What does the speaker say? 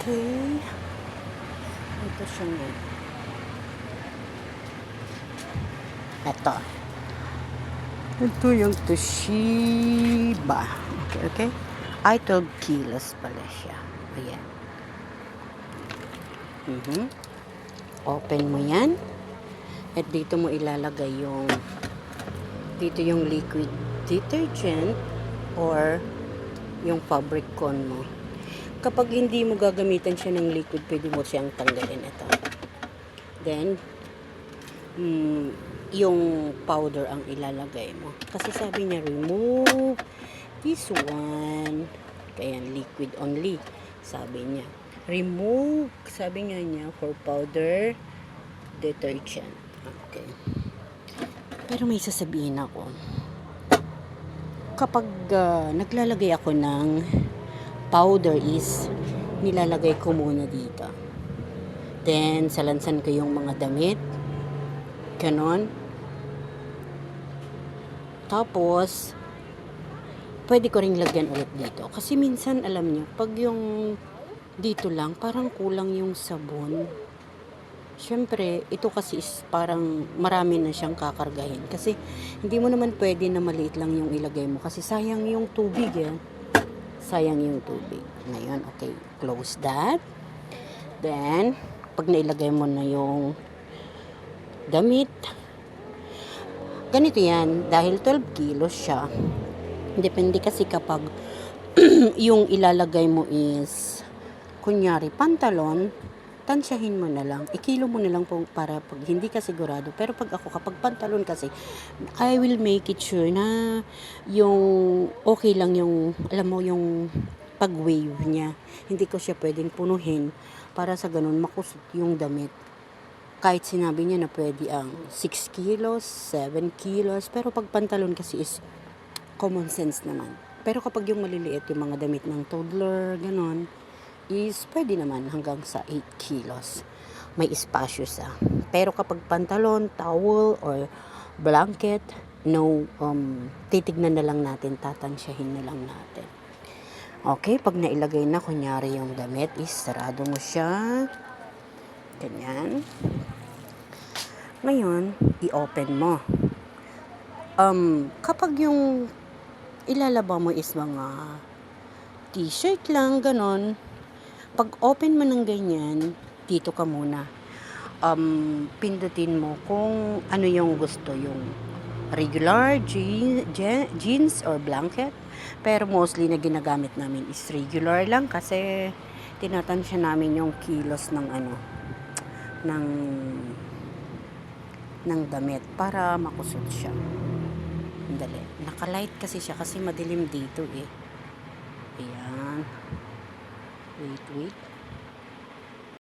Okay. Ito siya nga. Ito. Ito yung Toshiba. Okay. Ay, 12 kilos pala siya. Ayan. Open mo yan. At dito mo ilalagay yung liquid detergent or yung fabric con mo. Kapag hindi mo gagamitan siya ng liquid, pwede mo siyang tanggalin ito. Then, yung powder ang ilalagay mo. Kasi sabi niya, remove this one. Kaya liquid only. Sabi niya. Remove, sabi nga niya, for powder detergent. Okay. Pero may sasabihin ako. Kapag naglalagay ako ng powder is nilalagay ko muna dito. Then, salansan ko yung mga damit. Ganon. Tapos, pwede ko ring lagyan ulit dito. Kasi minsan, alam nyo, pag yung dito lang, parang kulang yung sabon. Siyempre, ito kasi is parang marami na siyang kakargahin. Kasi, hindi mo naman pwede na maliit lang yung ilagay mo. Kasi sayang yung tubig yan. Sayang yung tubig. Ngayon, okay, close that. Then, pag nailagay mo na yung damit, ganito yan, dahil 12 kilos siya. Depende kasi kapag yung ilalagay mo is, kunyari, pantalon, tansyahin mo na lang. Ikilo mo na lang po para pag hindi ka sigurado. Pero kapag pantalon kasi, I will make it sure na yung okay lang yung, alam mo, yung pag-wave niya. Hindi ko siya pwedeng punuhin para sa ganun makusot yung damit. Kahit sinabi niya na pwede ang 6 kilos, 7 kilos. Pero pag pantalon kasi is common sense naman. Pero kapag yung maliliit, yung mga damit ng toddler, ganun, is pwede naman hanggang sa 8 kilos. May espasyo sa. Pero kapag pantalon, towel, or blanket, no, titignan na lang natin, tatansyahin na lang natin. Okay, pag nailagay na, kunyari yung damit, is sarado mo siya. Ganyan. Ngayon, i-open mo. Kapag yung ilalaba mo is mga t-shirt lang, ganon, pag open mo ng ganyan, dito ka muna. Pindutin mo kung ano yung gusto, yung regular jeans or blanket. Pero mostly na ginagamit namin is regular lang kasi tinatansya namin yung kilos ng ng damit para makusot siya. Dali. Naka-light kasi siya kasi madilim dito eh. Ayan. Wait.